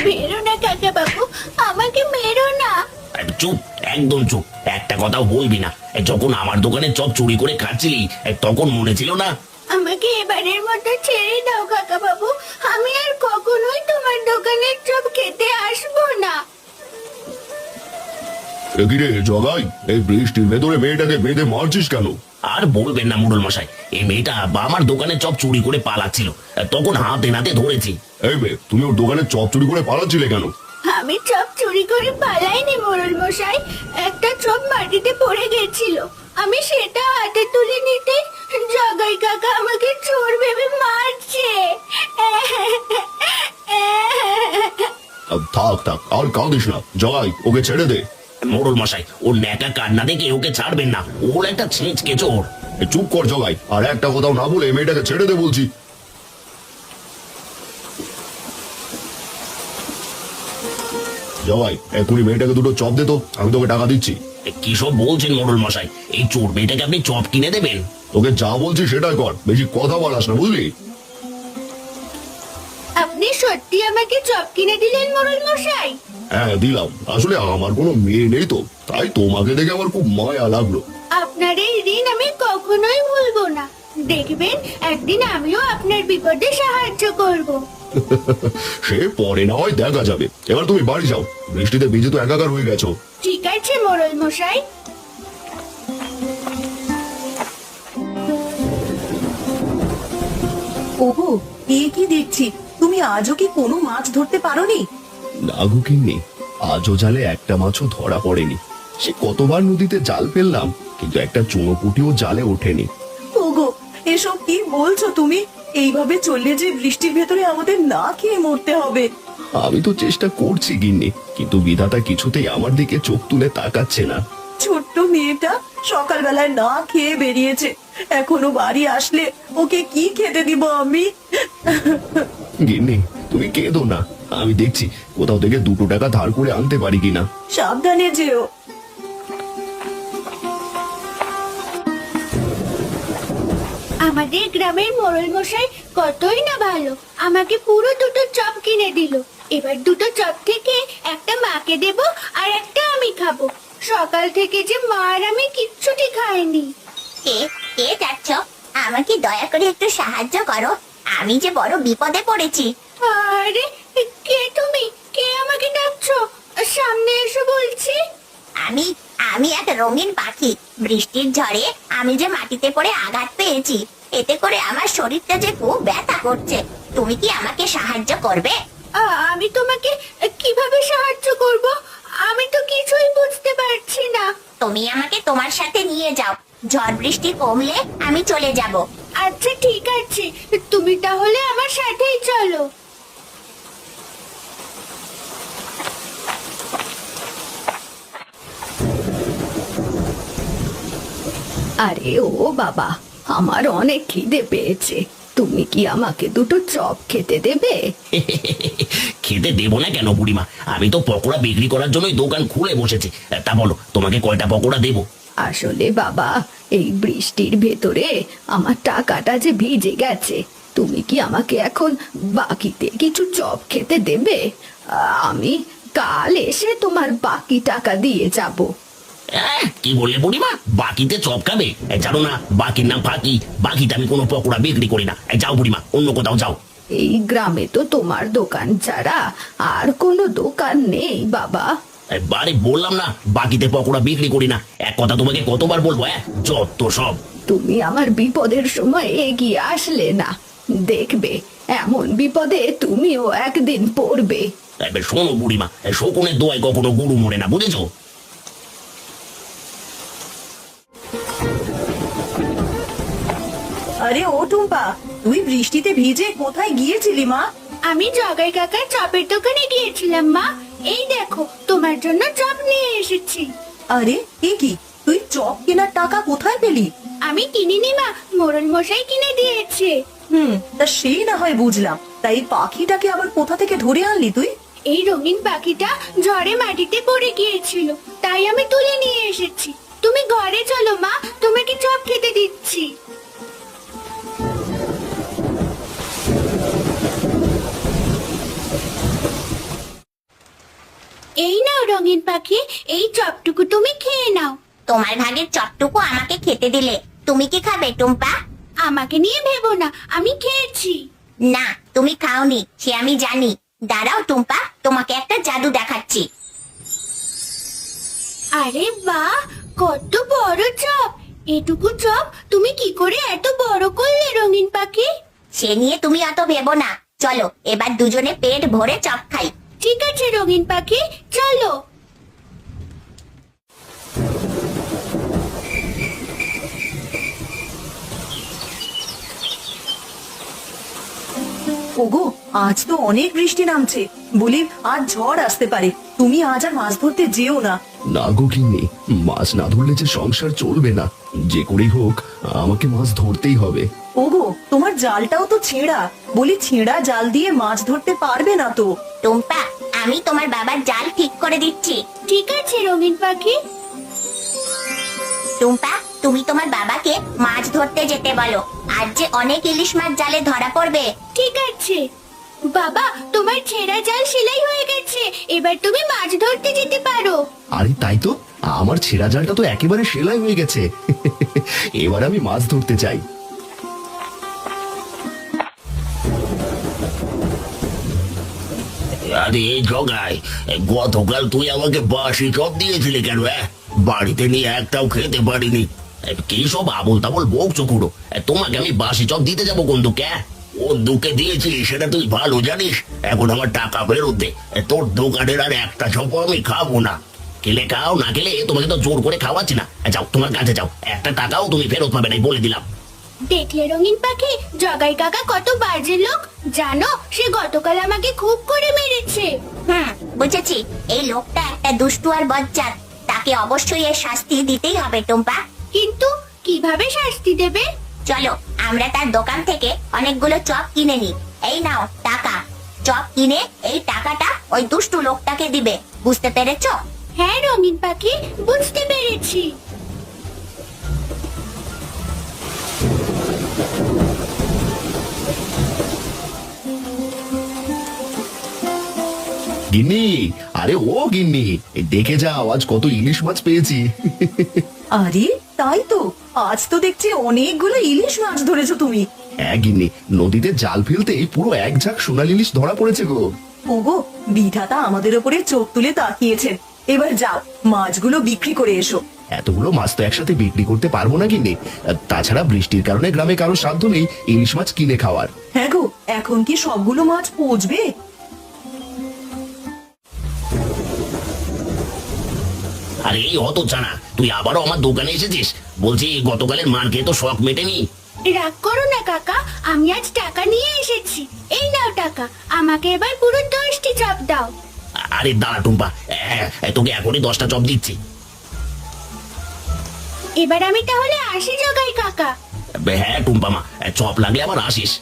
মেরো না কাকা বাবু, আমাকে মেরো না। চুপ, একদম চুপ, একটা কথাও বলবি না। যখন আমার দোকানে চপ চুরি করে খাচ্ছিলি তখন মনে ছিল না? আমাকে এবারের মতো ছেড়ে দাও কাকা বাবু, আমি আর কখনোই তোমার দোকানের চপ খেতে আসবো না। কিরে জগাই, এই বৃষ্টির ভেতরে মেয়েটাকে বেঁধে মারছিস কেন? আর বলবেন না মোড়ল মশাই, এই মেয়েটা আমার দোকানে চপ চুরি করে পালাচ্ছিল, তখন হাতে নাতে ধরেছি। এই মেয়ে, তুমি ওর দোকানে চপ চুরি করে পালাচ্ছিলে কেন? আমি চপ চুরি করে পালাইনি মোড়ল মশাই, একটা চপ মাটিতে পড়ে গেছিল, আমি সেটা হাতে তুলে নিতে জগাই কাকা আমাকে চোর ভেবে মারছে। থাক থাক, আর কাঁদিস না জগাই, ওকে ছেড়ে দে। মোড়ল মশাই, ওর ন্যাকা কান্না দেখে ওকে ছাড়বেন না, ওর একটা ছেঁচকে চোর। চুপ কর জগাই, আর একটা কথাও না বলে মেয়েটাকে ছেড়ে দে বলছি। জগাই, এখনই মেয়েটাকে দুটো চপ দে তো, আমি তোকে টাকা দিচ্ছি। কি সব বলছেন মোড়ল মশাই? এই চোর মেয়েটাকে আপনি চপ কিনে দেবেন? তোকে যা বলছি সেটাই কর, বেশি কথা বলাস না, বুঝলি? আপনি সত্যি আমাকে চপ কিনে দিলেন মোড়ল মশাই? হ্যাঁ দিলাম, আসলে আমার কোনো মেয়ে নেই তো, তাই তোমাকে দেখে আমার খুব মায়া লাগলো। আপনার এই ঋণ আমি কখনোই ভুলবো না, দেখবেন একদিন আমিও আপনার বিপদে সাহায্য করব। সে পরে না হয় দেখা যাবে, এবার তুমি বাড়ি যাও, বৃষ্টিতে ভিজে তো একাকার হয়ে গেছো। ঠিক আছে মোড়ল মশাই। ওগো, এ কি দেখছি, তুমি আজও কি কোনো মাছ ধরতে পারোনি? নাগু কিন্নি, আজও জালে একটা মাছও ধরা পড়েনি। সে কতবার নদীতে জাল ফেললাম, কিন্তু একটা চুনোপুটিও জালে ওঠেনি। ওগো, এসব কি বলছো তুমি? এইভাবে চললে যে বৃষ্টির ভেতরে আমাদের না খেয়ে মরতে হবে। আমি তো চেষ্টা করছি গিন্নি, কিন্তু বিধাতা কিছুতেই আমার দিকে চোখ তুলে তাকাচ্ছে না। ছোট্ট মেয়েটা সকালবেলায় না খেয়ে বেরিয়েছে, এখনো বাড়ি আসলে ওকে কি খেতে দিব আমি? গিন্নি, তুমি কেঁদো না, আমি দেখছি কোথাও থেকে 2 টাকা ধার করে আনতে পারি কিনা। সাবধানে যেও। আমাদের গ্রামের মোড়ল মশাই কতই না ভালো, আমাকে পুরো 2টো চপ কিনে দিল। এবার 2টো চপ থেকে একটা মাকে দেব আর একটা আমি খাবো। সকাল থেকে যে মার আমি কিচ্ছুটি খাইনি। কে কে যাচ্ছ? আমাকে দয়া করে একটু সাহায্য করো, আমি যে বড় বিপদে পড়েছি। আরে কে তুমি? কে আমাকে ডাকছো? সামনে এসো বলছি। আমি আমি এক রঙিন পাখি। বৃষ্টির ঝড়ে আমি যে মাটিতে পড়ে আঘাত পেয়েছি, এতে করে আমার শরীরটা যে খুব ব্যথা করছে। তুমি কি আমাকে সাহায্য করবে? আমি তোমাকে কিভাবে সাহায্য করব? আমি তো কিছুই বুঝতে পারছি না। তুমি আমাকে তোমার সাথে নিয়ে যাও, ঝড় বৃষ্টি কমলে আমি চলে যাব। আচ্ছা ঠিক আছে, তুমি তাহলে আমার সাথেই চলো। আরে ও বাবা, আমার অনেক খিদে পেয়েছে, তুমি কি আমাকে 2টো চপ খেতে দেবে? খেতে দেবো না কেন বুড়িমা, আমি তো পকোড়া বিক্রি করার জন্যই দোকান খুলে বসেছি। তা বলো, তোমাকে কয়টা পকোড়া দেবো? আসলে বাবা, এই বৃষ্টির ভেতরে আমার টাকাটা যে ভিজে গেছে, তুমি কি আমাকে এখন বাকিতে কিছু চপ খেতে দেবে? আমি কাল এসে তোমার বাকি টাকা দিয়ে যাব। কি বললে বুড়িমা, বাকিতে চপ খাবে? জানো না বাকির নাম ফাঁকি, বাকিতে আমি কোনো পকোড়া বিক্রি করি না। যাও বুড়িমা, অন্য কোথাও যাও। এই গ্রামে তো তোমার দোকান ছাড়া আর কোনো দোকান নেই বাবা। বারে বললাম না বাকিতে পকোড়া বিক্রি করি না, এক কথা তোমাকে কতবার বলবো? যত সব। তুমি আমার বিপদের সময় এগিয়ে আসলে না, দেখবে এমন বিপদে তুমিও একদিন পড়বে। শোনো বুড়িমা, শকুনের দোয়ায় কখনো গরু মরে না, বুঝেছো? আরে ও টুম্পা, তুই বৃষ্টিতে ভিজে কোথায় গিয়েছিলি মা? আমি জগাই কাকার চপের দোকানে গিয়েছিলাম মা, এই দেখো তোমার জন্য চপ নিয়ে এসেছি। আরে এ কি, তুই চপ কেনার টাকা কোথায় পেলি? আমি কিনিনি মা, মোড়ল মশাই কিনে দিয়েছে। তা সেই না হয় বুঝলাম, তাই পাখিটাকে আবার কোথা থেকে ধরে আনলি তুই? এই রঙিন পাখিটা ঝড়ে মাটিতে পড়ে গিয়েছিল, তাই আমি তুলে নিয়ে এসেছি। তুমি ঘরে চলো মা, তোমাকে চপ খেতে দিচ্ছি। এই নাও রঙিন পাখি, এই চপটুকু তুমি খেয়ে নাও। তোমার ভাগের চপটুকু আমাকে খেতে দিলে, তুমি কি খাবে টুম্পা? আমাকে নিয়ে ভেবো না, আমি খেয়েছি। না, তুমি খাওনি সে আমি জানি। দাঁড়াও টুম্পা, তোমাকে একটা জাদু দেখাচ্ছি। আরে বাহ, কত বড় চপ! এটুকু চপ তুমি কি করে এত বড় করলে রঙিন পাখি? সে নিয়ে তুমি অত ভেবো না, চলো এবার দুজনে পেট ভরে চপ খাই। ঠিক আছে রঙিন পাখি, চলো। ওগো, আজ তো অনেক বৃষ্টি নামছে, বলি আজ ঝড় আসতে পারে। তুমি আজ আর মাছ ধরতে যেও না। না গো গিন্নি, মাছ না ধরলে যে সংসার চলবে না। যে করেই হোক আমাকে মাছ ধরতেই হবে। ওগো, তোমার জালটাও তো ছেঁড়া, বলি ছেঁড়া জাল দিয়ে মাছ ধরতে পারবে না তো? টুম্পা, আমি তোমার বাবার জাল ঠিক করে দিচ্ছি। ঠিক আছে রঙিন পাখি। টুম্পা, তুমি তোমার বাবাকে মাছ ধরতে যেতে বলো। আজ যে অনেক ইলিশ মাছ জালে ধরা পড়বে। ঠিক আছে বাবা, তোমার ছেঁড়া জাল সেলাই হয়ে গেছে, এবার তুমি মাছ ধরতে যেতে পারো। আরে তাই তো, আমার ছেঁড়া জালটা তো একেবারে সেলাই হয়ে গেছে। এবার আমি মাছ ধরতে চাই। আরে এই জগাই, গতকাল তুই আমাকে বাসি চপ দিয়েছিলি কেন? বাড়িতে নিয়ে একটাও খেতে পারিনি। কি সব আবল তাবল বকছো কুড়ো? তোমাকে আমি বাসি চপ দিতে যাবো কোন দুঃখে? কোন দুঃখে দিয়েছি সেটা তুই ভালো জানিস। এখন আমার টাকা ফেরত দে। তোর দোকানের আর একটা চপও আমি খাবো না। খেলে খাও, না খেলে তোমাকে তো জোর করে খাওয়াচ্ছি না। যাও তোমার কাছে যাও, একটা টাকাও তুমি ফেরত পাবে না, বলে দিলাম। দেখলে রঙিন পাখি, জগাই কাকা কত বাজে লোক জানো? সে গতকাল আমাকে খুব করে মেরেছে। বুঝেছি, এই লোকটা একটা দুষ্টু আর বজ্জাত। তাকে অবশ্যই এর শাস্তি দিতেই হবে টুম্পা। কিন্তু কিভাবে শাস্তি দেবে? চলো আমরা তার দোকান থেকে অনেকগুলো চপ কিনে নিই। এই নাও টাকা। চপ কিনে এই টাকাটা ওই দুষ্টু লোকটাকে দিবে, বুঝতে পেরেছো? হ্যাঁ রঙিন পাখি, বুঝতে পেরেছি। গিন্নি, আরে ও গিন্নি, এই দেখে যাও আজ কত ইলিশ মাছ পেয়েছি। আরে তাই তো, আজ তো দেখছি অনেকগুলো ইলিশ মাছ ধরেছো তুমি। হ্যাঁ গিন্নি, নদীতে জাল ফেলতেই পুরো এক ঝাঁক সোনালি ইলিশ ধরা পড়েছে গো। ওগো, বিধাতা আমাদের উপরে চোখ তুলে তাকিয়েছেন। এবার যাও, মাছগুলো বিক্রি করে এসো। এতগুলো মাছ তো একসাথে বিক্রি করতে পারবো না গিন্নি। তাছাড়া বৃষ্টির কারণে গ্রামে কারো সাধ্য নেই ইলিশ মাছ কিনে খাওয়ার। হ্যাঁ গো, এখন কি সবগুলো মাছ পচবে? আরে এই অত জানা, তুই আবারও আমার দোকানে এসেছিস? বলছি গতকালের মার খেয়ে তো শখ মেটেনি। রাগ করো না কাকা, আমি আজ টাকা নিয়ে এসেছি। এই নাও টাকা, আমাকে এবার পুরো 10টি চপ দাও। আরে দাঁড়া টুম্পা, তোকে এখনই 10টা চপ দিচ্ছি। এবার আমি তাহলে আসি জগাই কাকা। হ্যাঁ টুম্পা মা, চপ লাগলে আবার আসিস।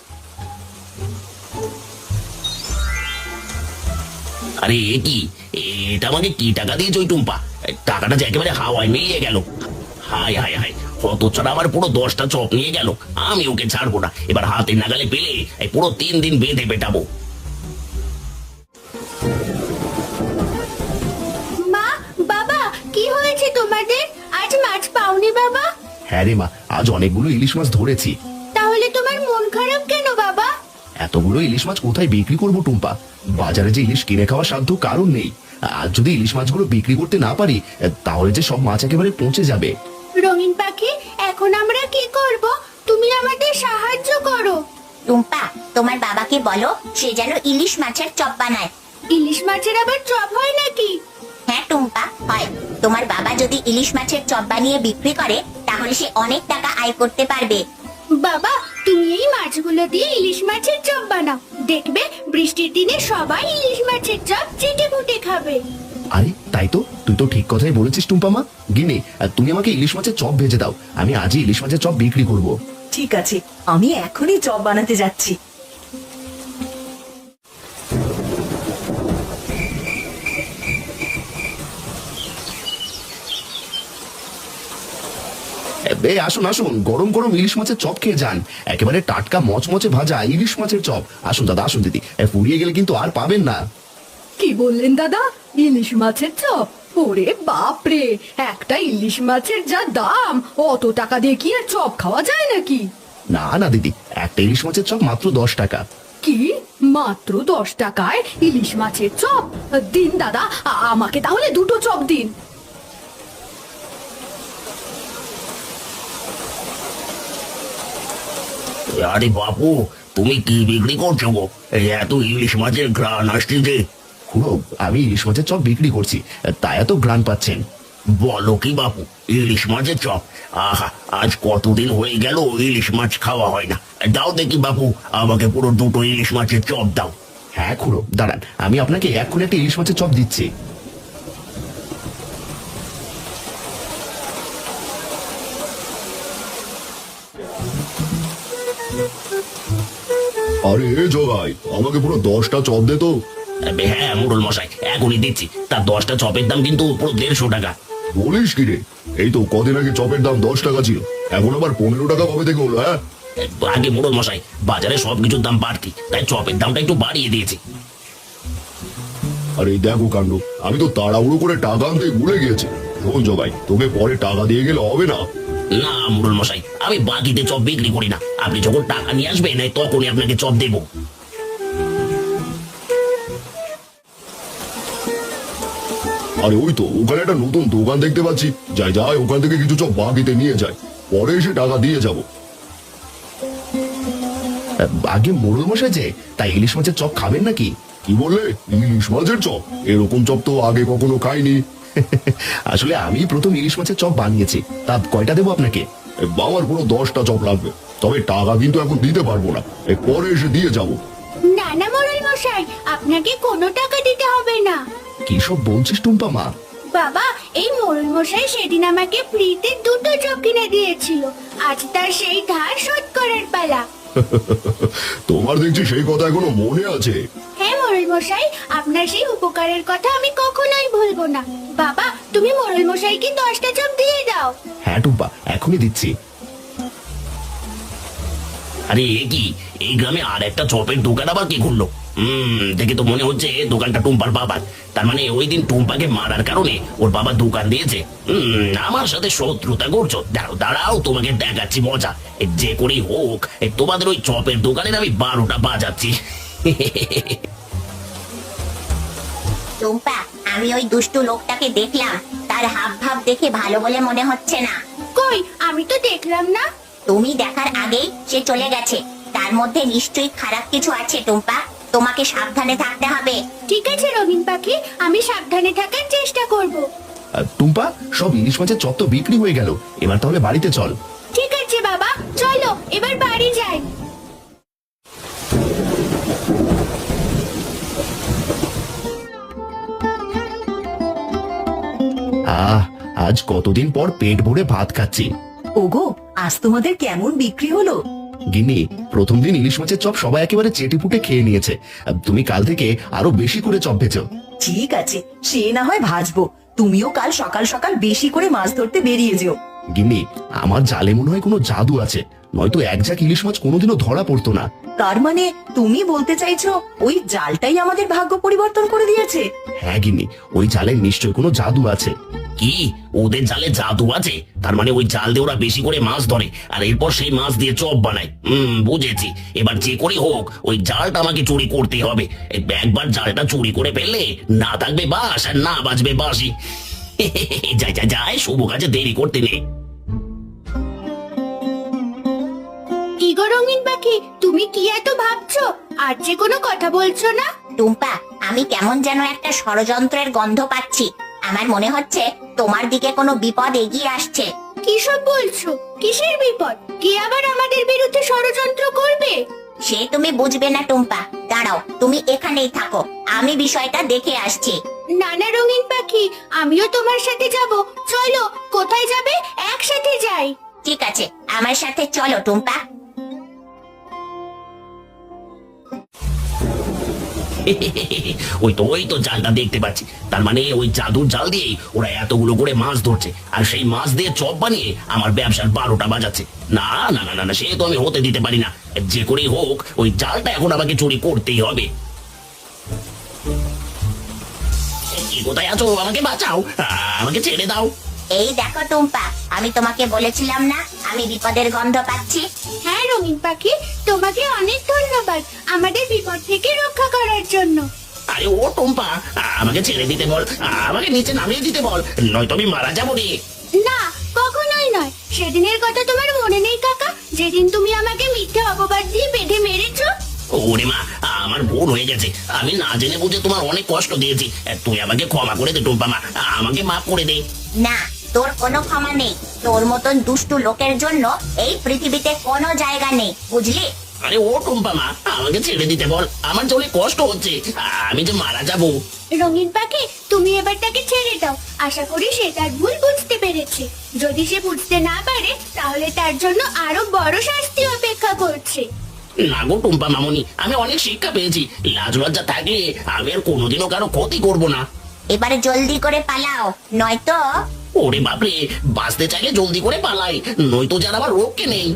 আরে এ কি, এটা আমাকে কি টাকা দিয়েছ ওই টুম্পা? টাকাটা যে একেবারে হাওয়ায় মিলিয়ে গেল। হায় হায় হায়, কত ছাড়া আমার পুরো 10টা চপ নিয়ে গেল। আমি ওকে ছাড়বো না, এবার হাতে নাগালে পেলে এই পুরো 3 দিন বেঁধে পেটাবো। মা, বাবা, কি হয়েছে তোমাদের? আজ মাছ পাওনি বাবা? হ্যাঁ রে মা, আজ অনেকগুলো ইলিশ মাছ ধরেছি। তাহলে তোমার মন খারাপ কেন বাবা? এতগুলো ইলিশ মাছ কোথায় বিক্রি করবো টুম্পা? বাজারে যে ইলিশ কিনে খাওয়ার সাধ্য কারণ নেই। আর যদি ইলিশ মাছগুলো বিক্রি করতে না পারি, তাহলে যে সব মাছ একেবারে পচে যাবে। রঙিন পাখি, এখন আমরা কি করব? তুমি আমাদের সাহায্য করো। টুম্পা, তোমার বাবাকে বলো সে যেন ইলিশ মাছের চপ বানায়। ইলিশ মাছের আবার চপ হয় নাকি? হ্যাঁ টুম্পা, হয়। তোমার বাবা যদি ইলিশ মাছের চপ বানিয়ে বিক্রি করে তাহলে সে অনেক টাকা আয় করতে পারবে। বাবা, তুমি এই মাছগুলো দিয়ে ইলিশ মাছের চপ বানাও, দেখবে বৃষ্টির দিনে সবাই ইলিশ মাছের চপ চেটে পুটে খাবে। আরে তাই তো, তুই তো ঠিক কথাই বলেছিস টুম্পা মা। গিন্নি, তুমি আমাকে ইলিশ মাছের চপ ভেজে দাও, আমি আজই ইলিশ মাছের চপ বিক্রি করব। ঠিক আছে, আমি এখনই চপ বানাতে যাচ্ছি। আসুন আসুন, গরম গরম ইলিশ মাছের চপ খেয়ে যান। একেবারে টাটকা মচমচে ভাজা ইলিশ মাছের চপ। আসুন দাদা, আসুন দিদি, ফুরিয়ে গেলে কিন্তু আর পাবেন না। কি বললেন দাদা? ইলিশ মাছের চপ? ওরে বাপরে, একটা ইলিশ মাছের যা দাম, অত টাকা দিয়ে কি আর চপ খাওয়া যায় নাকি? না না দিদি, একটা ইলিশ মাছের চপ মাত্র 10 টাকা। কি, মাত্র 10 টাকায় ইলিশ মাছের চপ? দিন দাদা, আমাকে তাহলে দুটো চপ দিন। আরে বাপু, তুমি কি বিক্রি করছো গো? এই এত ইলিশ মাছের ঘ্রাণ আসছে যে। খুড়ো, আমি ইলিশ মাছের চপ বিক্রি করছি, তাই এত গ্রান পাচ্ছেন। বলো কি বাপু, ইলিশ মাছের চপ? আহা, আজ কতদিন হয়ে গেল ইলিশ মাছ খাওয়া হয় না। দাও দেখি বাপু, আমাকে পুরো দুটো ইলিশ মাছের চপ দাও। হ্যাঁ খুড়ো, দাঁড়ান, আমি আপনাকে এক্ষুনি একটা ইলিশ মাছের চপ দিচ্ছি। আরে এ জগাই, আমাকে পুরো 10টা চপ দে তো। হ্যাঁ মোড়ল মশাই, এখনই দিচ্ছি। তার 10টা চপের দাম কিন্তু পুরো 150 টাকা। বলিস কি রে? এই তো কদিন আগে চপের দাম 10 টাকা ছিল, এখন আবার 15 টাকা কবে থেকে হলো? হ্যাঁ, আগে মোড়ল মশাই, বাজারে সবকিছুর দাম বাড়তি, তাই চপের দামটা একটু বাড়িয়ে দিয়েছি। আরে এই দেখো কাণ্ড, আমি তো তাড়াহুড়ো করে টাকা আনতে ভুলে গিয়েছি। শোন জগাই, তোকে পরে টাকা দিয়ে গেলে হবে না। না মোড়ল মশাই, আমি বাকিতে চপ বিক্রি করি না। আপনি যখন টাকা নিয়ে আসবেন তখনই আপনাকে চপ দেবো। আরে ওই তো ওখানে একটা নতুন দোকান দেখতে পাচ্ছি, যাই যাই ওখান থেকে কিছু চপ বাকিতে নিয়ে যায়, পরে এসে টাকা দিয়ে যাব। আগে মোড়ল মশাই যে, তাই ইলিশ মাছের চপ খাবেন নাকি? কি বললে? ইলিশ মাছের চপ? এরকম চপ তো আগে কখনো খাইনি। আসলে আমি প্রথম ইলিশ মাছের চপ বানিয়েছি, তা কয়টা দেবো আপনাকে? আমার পুরো 10টা চপ লাগবে, তবে টাকা কিন্তু এখন দিতে পারবো না, পরে এসে দিয়ে যাব। না না মোড়ল মশাই, আপনাকে কোনো টাকা দিতে হবে না। কি সব বলছিস টুম্পা মা? বাবা, এই মোড়ল মশাই সেদিন আমাকে ফ্রিতে দুটো চপ কিনে দিয়েছিল, আজ তার সেই ধার শোধ করার পালা। তোমার দেখছি সেই কথা এখনো মনে আছে। হ্যাঁ মোড়ল মশাই, আপনার সেই উপকারের কথা আমি কখনোই ভুলবো না। বাবা, তুমি মোড়ল মশাইকে 10টা চপ দিয়ে দাও। হ্যাঁ টুম্পা, এখনই দিচ্ছি। আরে এ কি, এই গ্রামে আর একটা চপের দোকান আবার কি খুললো? দেখে তো মনে হচ্ছে দোকানটা টুম্পার বাবার। তার মানে ওই দিন টুম্পাকে মারার কারণে ওর বাবা দোকান দিয়েছে। আমার সাথে শত্রুতা করছো? দাঁড়াও দাঁড়াও, তোমাকে দেখাচ্ছি মজা। যে করেই হোক, তোমাদের ওই চপের দোকানের আমি 12টা বাজাচ্ছি। টুম্পা, আমি ওই দুষ্টু লোকটাকে দেখলাম, তার হাব ভাব দেখে ভালো বলে মনে হচ্ছে না। কই, আমি তো দেখলাম না। তুমি দেখার আগেই সে চলে গেছে, তার মধ্যে নিশ্চয়ই খারাপ কিছু আছে। টুম্পা, তোমাকে সাবধানে থাকতে হবে। ঠিক আছে রঙিন পাখি, আমি সাবধানে থাকার চেষ্টা করব। টুম্পা, সব ইলিশ মাছের চপ তো বিক্রি হয়ে গেল, এবার তাহলে বাড়িতে চল। ঠিক আছে বাবা, চলো এবার বাড়ি যাই। আজ কতদিন পর পেট ভরে ভাত খাচ্ছি। ওগো, আজ তোমাদের কেমন বিক্রি হলো? গিন্নি, প্রথম দিন ইলিশ মাছের চপ সবাই একেবারে চেটেপুটে খেয়ে নিয়েছে। তুমি কাল থেকে আরো বেশি করে চপ ভেজো। ঠিক আছে, সে না হয় ভাজবো। তুমিও কাল সকাল সকাল বেশি করে মাছ ধরতে বেরিয়ে যেও। গিন্নি, আমার জালে মনে হয় কোনো জাদু আছে, নয়তো এক ঝাঁক ইলিশ মাছ কোনোদিনও ধরা পড়তো না। তার মানে তুমি বলতে চাইছো ওই জালটাই আমাদের ভাগ্য পরিবর্তন করে দিয়েছে? হ্যাঁ গিন্নি, ওই জালে নিশ্চয়ই কোনো জাদু আছে। কি, ওদের জালে জাদু আছে? তার মানে ওই জাল দিয়ে ওরা বেশি করে মাছ ধরে, আর এরপর সেই মাছ দিয়ে চপ বানায়। বুঝেছি। এবার যে করে হোক ওই জালটা আমাকে চুরি করতে হবে। একবার জালটা চুরি করে ফেললে না থাকবে বাস আর না বাজবে বাসি। যাই যাই যাই, শুভ কাজে দেরি করতে নেই। কি গো রঙিন পাখি, তুমি কি এত ভাবছো? আর যে কোনো কথা বলছো না? টুম্পা, আমি কেমন যেন একটা ষড়যন্ত্রের গন্ধ পাচ্ছি। আমার মনে হচ্ছে তোমার দিকে কোনো বিপদ এগিয়ে আসছে। কি সব বলছো? কিসের বিপদ? কে আবার আমাদের বিরুদ্ধে ষড়যন্ত্র করবে? সে তুমি বুঝবে না টুম্পা, দাঁড়াও, তুমি এখানেই থাকো, আমি বিষয়টা দেখে আসছি। নানা রঙিন পাখি, আমিও তোমার সাথে যাব। চলো, কোথায় যাবে? একসাথে যাই। ঠিক আছে, আমার সাথে চলো টুম্পা। ওই তো জালটা দেখতে পাচ্ছি। তার মানে ওই জাদুর জাল দিয়ে ওরা এতগুলো করে মাছ ধরছে, আর সেই মাছ দিয়ে চপ বানিয়ে আমার ব্যবসার 12টা বাজাচ্ছে। না না না না, সে তো আমি হতে দিতে পারি না। যে করেই হোক ওই জালটা এখন আমাকে চুরি করতেই হবে। কে কোথায় আছো? আমাকে বাঁচাও, আমাকে ছেড়ে দাও। এই দেখো টুম্পা, আমি তোমাকে বলেছিলাম না আমি বিপদের গন্ধ পাচ্ছি। হ্যাঁ রঙিন পাখি, তোমাকে অনেক ধন্যবাদ আমাদের বিপদ থেকে রক্ষা করার জন্য। আরে ও টুম্পা, আমাকে ছেড়ে দিতে বল, আমাকে নিচে নামিয়ে দিতে বল, নয়তো আমি মারা যাবো রে। না, কখনোই নয়। সেদিনের কথা তোমার মনে নেই কাকা, যেদিন তুমি আমাকে মিথ্যে অপবাদ দিয়ে বেঁধে মেরেছো? ওরে মা, আমার ভুল হয়ে গেছে, আমি না জেনে বুঝে তোমার অনেক কষ্ট দিয়েছি। তুই আমাকে ক্ষমা করে দে টুম্পা মা, আমাকে মাফ করে দে। না, তোর কোনো ক্ষমা নেই। তোর মতন দুষ্টু লোকের জন্য এই পৃথিবীতে কোনো জায়গা নেই, বুঝলি? আরে ও টুম্পা মা, আমাকে ছেড়ে দিতে বল, আমার যে অনেক কষ্ট হচ্ছে, আমি যে মারা যাবো। রঙিন পাখি, তুমি এবার তাকে ছেড়ে দাও। আশা করি সে তার ভুল বুঝতে পেরেছে। যদি সে বুঝতে না পারে তাহলে তার জন্য আরো বড় শাস্তি অপেক্ষা করছে। না গো টুম্পা মামুনি, আমি অনেক শিক্ষা পেয়েছি। লাজ লজ্জা থাকলে আমি আর কোনোদিনও কারো ক্ষতি করব না। এবারে জলদি করে পালাও, নয়তো ওরে বাপরে, বাঁচতে চাইলে জলদি করে পালাই, নয়তো যার আবার রোগকে নেই।